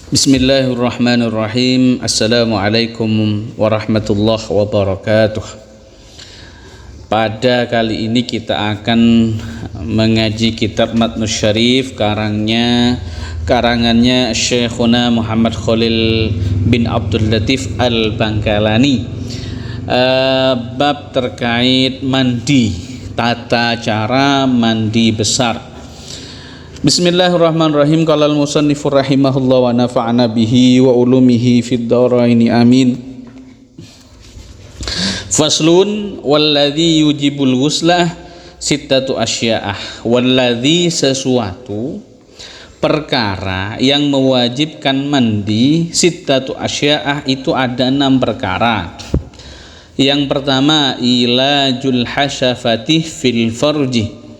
Bismillahirrahmanirrahim. Assalamualaikum warahmatullahi wabarakatuh. Pada kali ini kita akan mengaji kitab Matnus Syarif karangannya Syekhuna Muhammad Khalil bin Abdul Latif Al-Bangkalani, bab terkait mandi, tata cara mandi besar. Bismillahirrahmanirrahim. Qala al-musannif rahimahullah wa nafa'ana bihi wa ulumihi fid dharaini amin. Faslun walladzi yujibul ghuslah sittatu asya'ah. Walladzi sesuatu perkara yang mewajibkan mandi, sittatu asya'ah itu ada 6 perkara. Yang pertama ilajul hasyafati fil farji.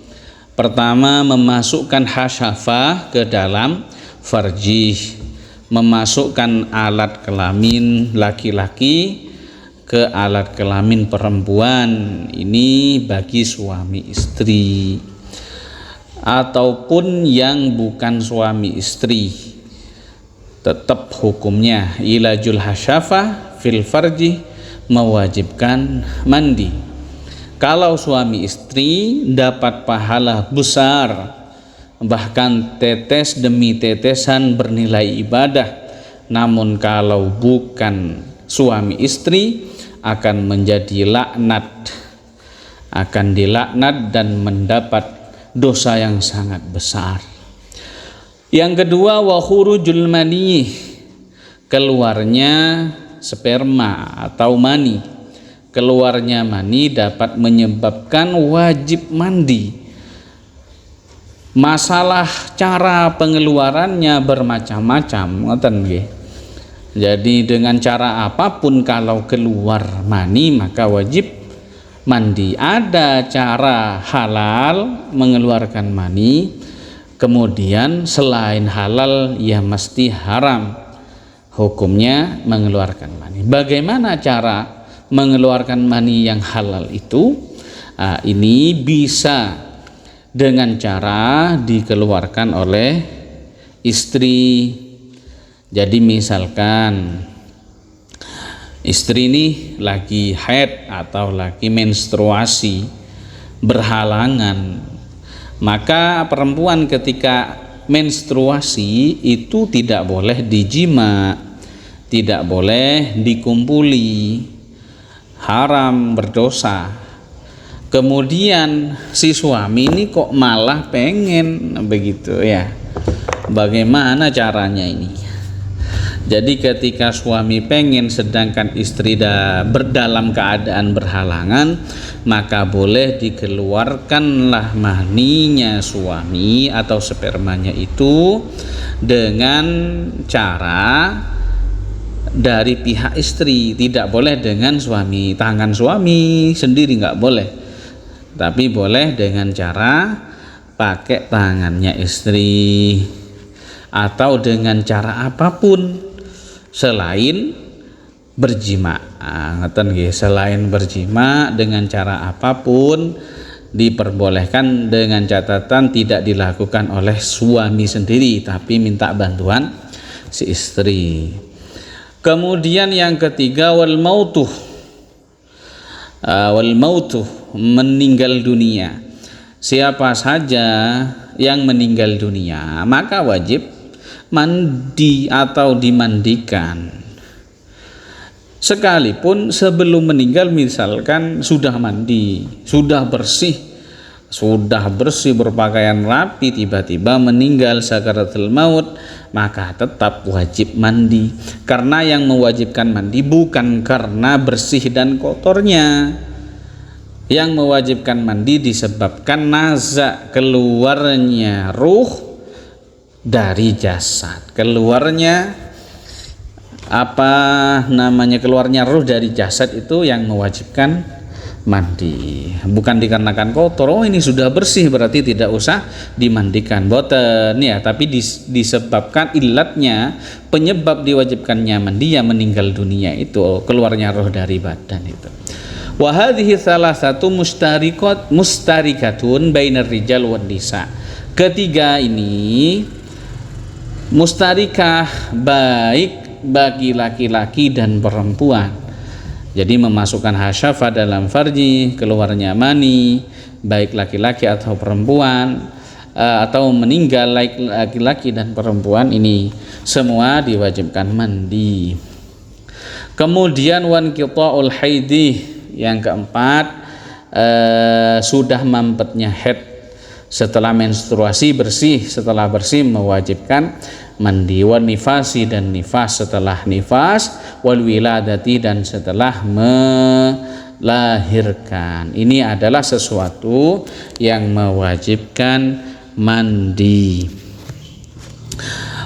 Pertama, memasukkan hasyafah ke dalam farji, memasukkan alat kelamin laki-laki ke alat kelamin perempuan. Ini bagi suami istri ataupun yang bukan suami istri, tetap hukumnya ilajul hasyafah fil farji, mewajibkan mandi. Kalau suami istri dapat pahala besar, bahkan tetes demi tetesan bernilai ibadah. Namun kalau bukan suami istri akan menjadi laknat, akan dilaknat dan mendapat dosa yang sangat besar. Yang kedua wa khurujul mani, keluarnya sperma atau mani. Keluarnya mani dapat menyebabkan wajib mandi. Masalah cara pengeluarannya bermacam-macam, ngoten nggih. Jadi dengan cara apapun kalau keluar mani maka wajib mandi. Ada cara halal mengeluarkan mani, kemudian selain halal ya mesti haram hukumnya mengeluarkan mani. Bagaimana cara mengeluarkan mani yang halal itu? Ini bisa dengan cara dikeluarkan oleh istri. Jadi misalkan istri ini lagi haid atau lagi menstruasi berhalangan, maka perempuan ketika menstruasi itu tidak boleh dijima, tidak boleh dikumpuli, haram, berdosa. Kemudian si suami ini kok malah pengen begitu ya, bagaimana caranya ini? Jadi ketika suami pengen sedangkan istri dalam keadaan berhalangan, maka boleh dikeluarkanlah maninya suami atau spermanya itu dengan cara dari pihak istri. Tidak boleh dengan suami, tangan suami sendiri nggak boleh, tapi boleh dengan cara pakai tangannya istri atau dengan cara apapun selain berjima. Ngeten nggih, selain berjima dengan cara apapun diperbolehkan, dengan catatan tidak dilakukan oleh suami sendiri tapi minta bantuan si istri. Kemudian yang ketiga wal mautuh, meninggal dunia. Siapa saja yang meninggal dunia maka wajib mandi atau dimandikan. Sekalipun sebelum meninggal misalkan sudah mandi, sudah bersih berpakaian rapi, tiba-tiba meninggal sakaratul maut, maka tetap wajib mandi. Karena yang mewajibkan mandi bukan karena bersih dan kotornya. Yang mewajibkan mandi disebabkan nazak, keluarnya ruh dari jasad, keluarnya keluarnya ruh dari jasad itu yang mewajibkan mandi. Bukan dikarenakan kotor, oh ini sudah bersih berarti tidak usah dimandikan, boten ya, tapi disebabkan ilatnya, penyebab diwajibkannya mandi ya meninggal dunia itu, keluarnya roh dari badan itu. Wa hadhihi salah satu mustarikatun bainar rijal wan nisa. Ketiga ini mustarikah, baik bagi laki-laki dan perempuan. Jadi memasukkan hasyafa dalam farji, keluarnya mani baik laki-laki atau perempuan, atau meninggal laki-laki dan perempuan, ini semua diwajibkan mandi. Kemudian wanqita'ul haidih, yang keempat, sudah mampetnya haid setelah menstruasi bersih, setelah bersih mewajibkan mandi. Wan nifasi, dan nifas setelah nifas, wal wiladati, dan setelah melahirkan. Ini adalah sesuatu yang mewajibkan mandi.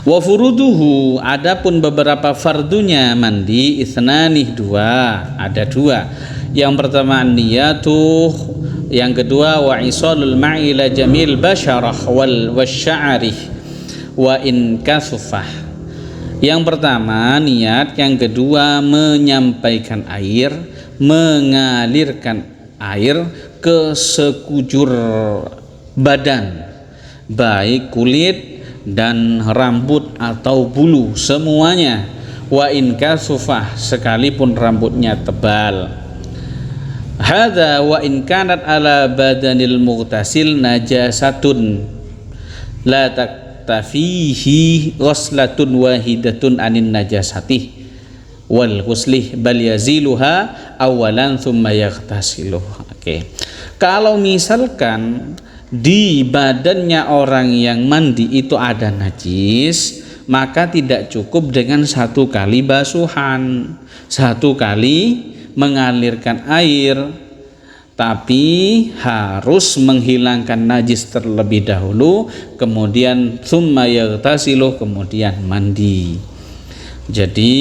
Wa furuduhu, adapun beberapa fardunya mandi, isnanih, ada dua. Yang pertama niyatuh, yang kedua wa isalul ma'i ila jamil basyarah wal wasya'arih wa in kasufah. Yang pertama niat, yang kedua menyampaikan air, mengalirkan air ke sekujur badan, baik kulit dan rambut atau bulu, semuanya. Wa in kasufah, sekalipun rambutnya tebal. Hadza wa in kanat ala badanil mughtasil najasatun la taktafihi ghuslatun wahidatun anin najasati wal ghuslih bal yaziluha awalan thumma yaghtasiluh. Oke. Kalau misalkan di badannya orang yang mandi itu ada najis, maka tidak cukup dengan satu kali basuhan, satu kali mengalirkan air, tapi harus menghilangkan najis terlebih dahulu, kemudian tsumma yaghtasilu, kemudian mandi. Jadi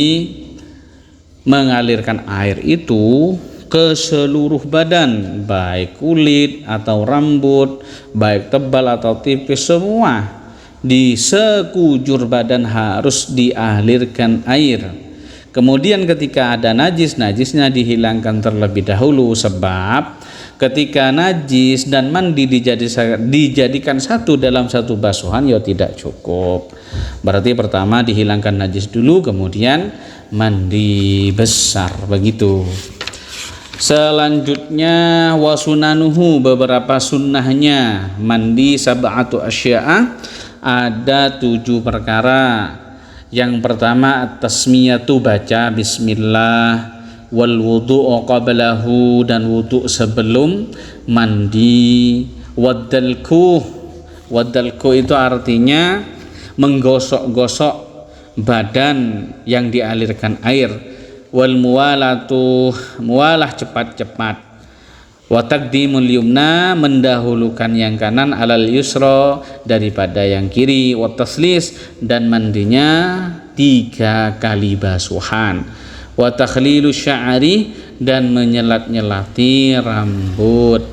mengalirkan air itu ke seluruh badan, baik kulit atau rambut, baik tebal atau tipis, semua di sekujur badan harus dialirkan air. Kemudian ketika ada najis, najisnya dihilangkan terlebih dahulu, sebab ketika najis dan mandi dijadikan satu dalam satu basuhan, ya tidak cukup. Berarti pertama dihilangkan najis dulu, kemudian mandi besar, begitu. Selanjutnya wasunanuhu, beberapa sunnahnya mandi, sab'atu asya'a, ada 7 perkara. Yang pertama at-tasmiyatu, baca bismillah, wal wudu'u qablahu, dan wudu' sebelum mandi, waddalku itu artinya menggosok-gosok badan yang dialirkan air, wal muwalatu, muwalah cepat-cepat, wa taqdimul yumna, mendahulukan yang kanan, alal yusra, daripada yang kiri, wa taslis, dan mandinya 3 kali basuhan, wa takhlilu sya'ri, dan menyelat-nyelati rambut.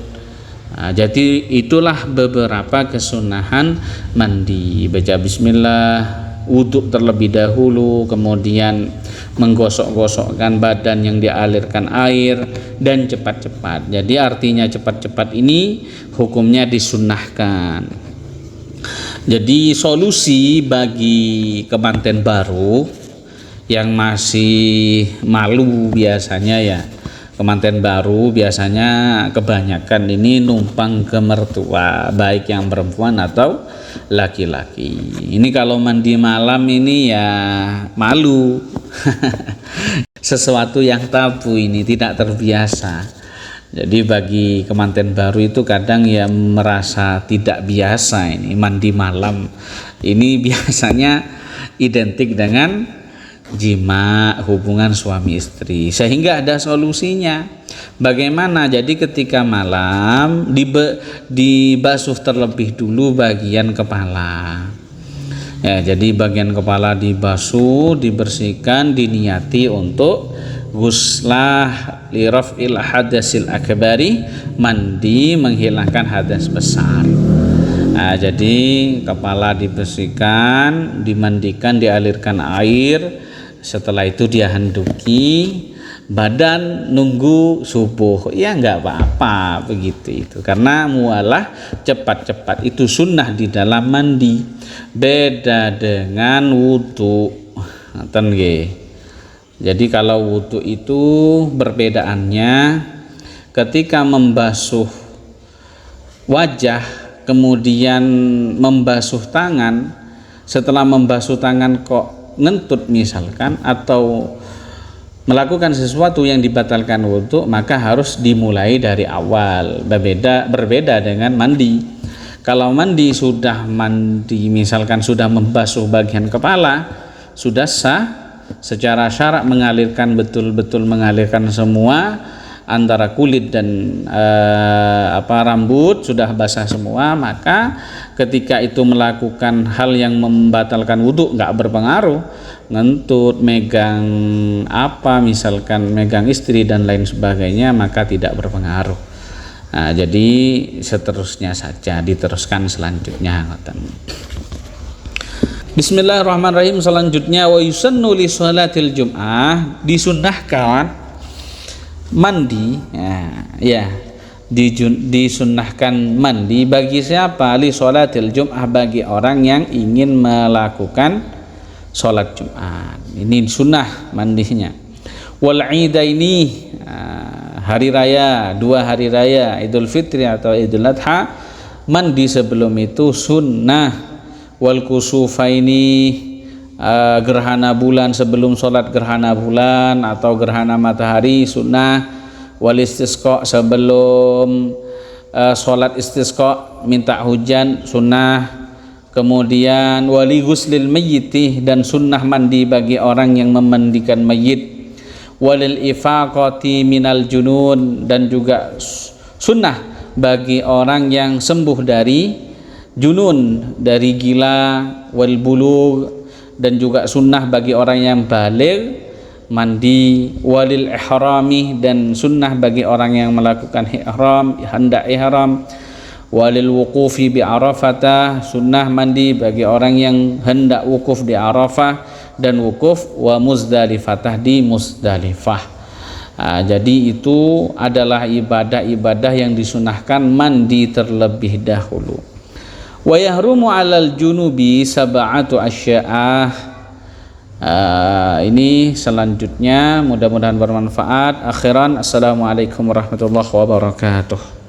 Nah, jadi itulah beberapa kesunahan mandi. Baca bismillah, wudhu terlebih dahulu, kemudian menggosok-gosokkan badan yang dialirkan air, dan cepat-cepat. Jadi artinya cepat-cepat ini hukumnya disunnahkan. Jadi solusi bagi kemanten baru yang masih malu, biasanya ya kemanten baru biasanya kebanyakan ini numpang ke mertua, baik yang perempuan atau laki-laki. Ini kalau mandi malam ini ya malu. Sesuatu yang tabu, ini tidak terbiasa. Jadi bagi kemanten baru itu kadang ya merasa tidak biasa, ini mandi malam. Ini biasanya identik dengan jima, hubungan suami istri, sehingga ada solusinya. Bagaimana? Jadi ketika malam dibasuh terlebih dulu bagian kepala. Ya, jadi bagian kepala dibasuh, dibersihkan, diniati untuk ghuslah liraf'il hadasil akbari, mandi menghilangkan hadas besar. Nah, jadi kepala dibersihkan, dimandikan, dialirkan air. Setelah itu dia handuki, badan nunggu subuh, ya nggak apa-apa begitu itu, karena mualah cepat-cepat itu sunnah di dalam mandi, beda dengan wudu. Ngoten nggih. Jadi kalau wudu itu perbedaannya ketika membasuh wajah kemudian membasuh tangan, setelah membasuh tangan kok ngentut misalkan atau melakukan sesuatu yang dibatalkan wudhu, maka harus dimulai dari awal. Berbeda dengan mandi. Kalau mandi misalkan sudah membasuh bagian kepala, sudah sah secara syarak, betul-betul mengalirkan semua antara kulit dan rambut sudah basah semua, maka ketika itu melakukan hal yang membatalkan wudhu nggak berpengaruh, ngentut, megang misalkan megang istri dan lain sebagainya, maka tidak berpengaruh. Nah, jadi seterusnya saja, diteruskan selanjutnya. Bismillahirrahmanirrahim. Selanjutnya, wa yusannu li sholatil jum'ah, disunnahkan mandi, disunnahkan mandi bagi siapa? Li sholatil jum'ah, bagi orang yang ingin melakukan sholat Jumat. Ini sunnah mandinya. Wal idaini, hari raya, 2 hari raya, Idul Fitri atau Idul Adha, mandi sebelum itu sunnah. Wal kusufaini, gerhana bulan, sebelum sholat gerhana bulan atau gerhana matahari, sunnah. Wal istisqa, sebelum sholat istisqa minta hujan, sunnah. Kemudian wali ghuslil mayyiti, dan sunnah mandi bagi orang yang memandikan mayit. Walil ifaqati minal junun, dan juga sunnah bagi orang yang sembuh dari junun, dari gila. Wal bulugh, dan juga sunnah bagi orang yang baligh mandi. Walil ihrami, dan sunnah bagi orang yang melakukan ihram, hendak ihram. Walil wuqufi bi Arafah, sunnah mandi bagi orang yang hendak wukuf di Arafah dan wukuf wa Muzdalifah, di Muzdalifah. Jadi itu adalah ibadah-ibadah yang disunahkan mandi terlebih dahulu. Wa yahrumu 'alal junubi sab'atu asya'ah. Ini selanjutnya, mudah-mudahan bermanfaat. Akhiran, assalamualaikum warahmatullahi wabarakatuh.